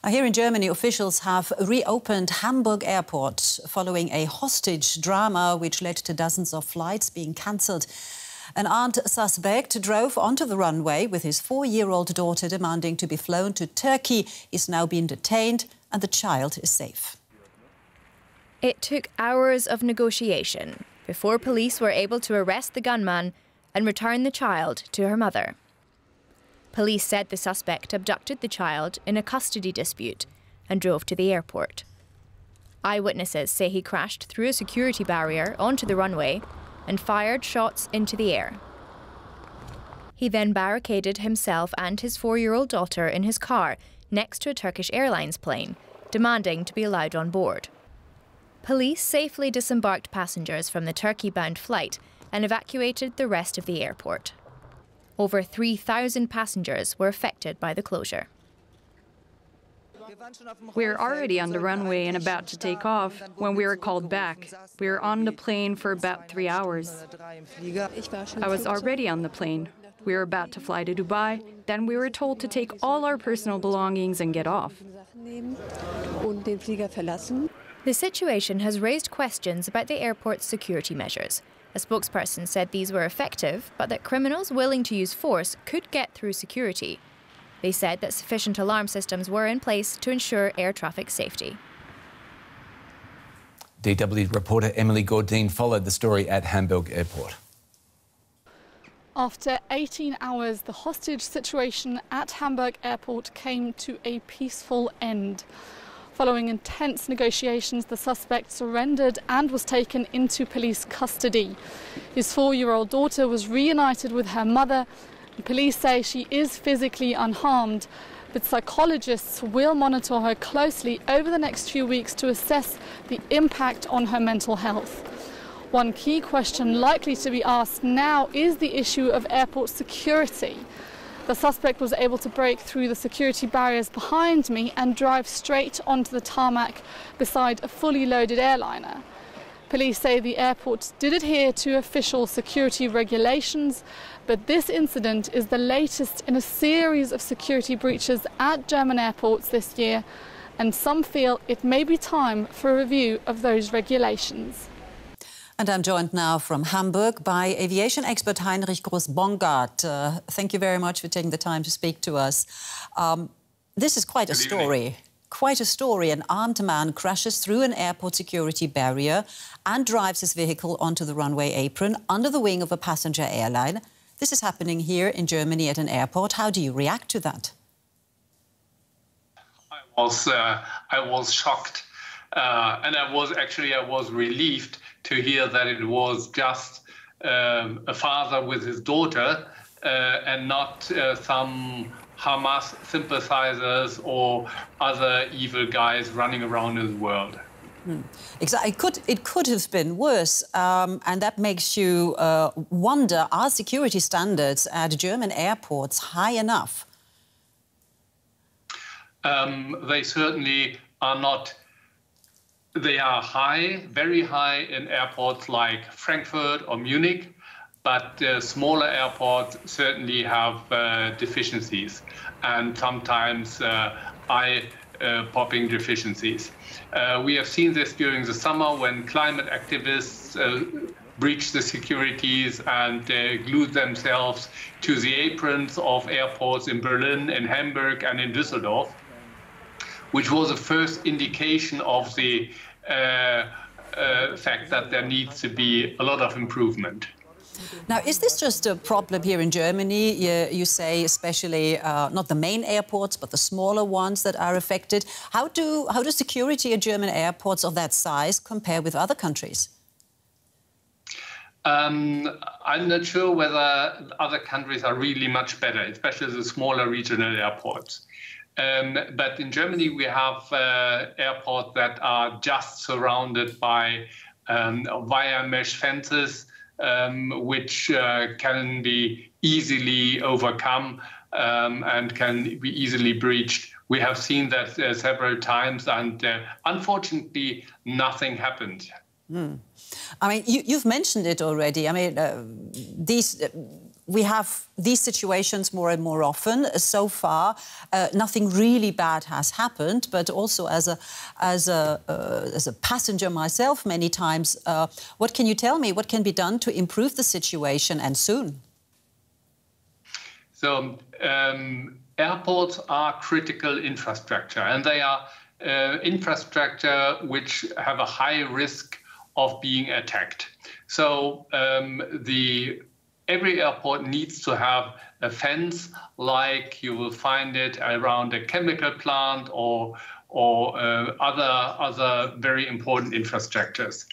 Here in Germany, officials have reopened Hamburg airport following a hostage drama which led to dozens of flights being cancelled. An armed suspect drove onto the runway with his 4-year-old daughter demanding to be flown to Turkey. He's now been detained and the child is safe. It took hours of negotiation before police were able to arrest the gunman and return the child to her mother. Police said the suspect abducted the child in a custody dispute and drove to the airport. Eyewitnesses say he crashed through a security barrier onto the runway and fired shots into the air. He then barricaded himself and his 4-year-old daughter in his car next to a Turkish Airlines plane, demanding to be allowed on board. Police safely disembarked passengers from the Turkey-bound flight and evacuated the rest of the airport. Over 3,000 passengers were affected by the closure. We're already on the runway and about to take off when we were called back. We were on the plane for about 3 hours. I was already on the plane. We were about to fly to Dubai. Then we were told to take all our personal belongings and get off. The situation has raised questions about the airport's security measures. A spokesperson said these were effective, but that criminals willing to use force could get through security. They said that sufficient alarm systems were in place to ensure air traffic safety. DW reporter Emily Gordine followed the story at Hamburg Airport. After 18 hours, the hostage situation at Hamburg Airport came to a peaceful end. Following intense negotiations, the suspect surrendered and was taken into police custody. His 4-year-old daughter was reunited with her mother. Police say she is physically unharmed, but psychologists will monitor her closely over the next few weeks to assess the impact on her mental health. One key question likely to be asked now is the issue of airport security. The suspect was able to break through the security barriers behind me and drive straight onto the tarmac beside a fully loaded airliner. Police say the airport did adhere to official security regulations, but this incident is the latest in a series of security breaches at German airports this year, and some feel it may be time for a review of those regulations. And I'm joined now from Hamburg by aviation expert Heinrich Großbongardt. Thank you very much for taking the time to speak to us. This is quite a story. Quite a story. An armed man crashes through an airport security barrier and drives his vehicle onto the runway apron under the wing of a passenger airline. This is happening here in Germany at an airport. How do you react to that? I was shocked, and I was relieved to hear that it was just a father with his daughter and not some Hamas sympathizers or other evil guys running around in the world. Exactly. It could have been worse, and that makes you wonder, are security standards at German airports high enough? They certainly are not. They are high, very high in airports like Frankfurt or Munich, but smaller airports certainly have deficiencies and sometimes eye-popping deficiencies. We have seen this during the summer when climate activists breached the securities and glued themselves to the aprons of airports in Berlin, in Hamburg and in Düsseldorf, which was the first indication of the fact that there needs to be a lot of improvement. Now, is this just a problem here in Germany? You say especially not the main airports, but the smaller ones that are affected. How does security at German airports of that size compare with other countries? I'm not sure whether other countries are really much better, especially the smaller regional airports. But in Germany, we have airports that are just surrounded by wire mesh fences, which can be easily overcome and can be easily breached. We have seen that several times, and unfortunately, nothing happened. I mean, you've mentioned it already. I mean, these we have these situations more and more often. So far, nothing really bad has happened. But also, as a passenger myself, many times, what can you tell me? What can be done to improve the situation, and soon? So, airports are critical infrastructure, and they are infrastructure which have a high risk of being attacked. So every airport needs to have a fence, like you will find it around a chemical plant or other very important infrastructures.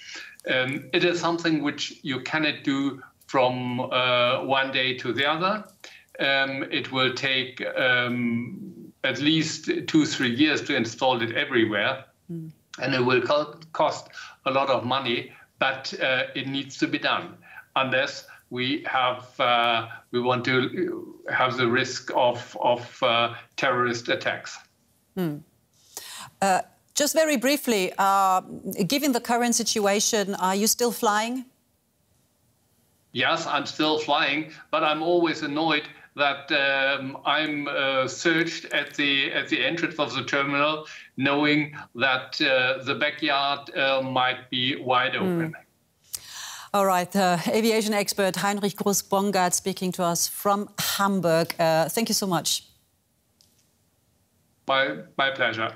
It is something which you cannot do from one day to the other. It will take at least 2-3 years to install it everywhere, and it will cost a lot of money, but it needs to be done, unless we want to have the risk of terrorist attacks. Just very briefly, given the current situation, are you still flying? Yes, I'm still flying, but I'm always annoyed that I'm searched at the entrance of the terminal, knowing that the backyard might be wide open. All right, aviation expert Heinrich Großbongardt speaking to us from Hamburg. Thank you so much. My pleasure.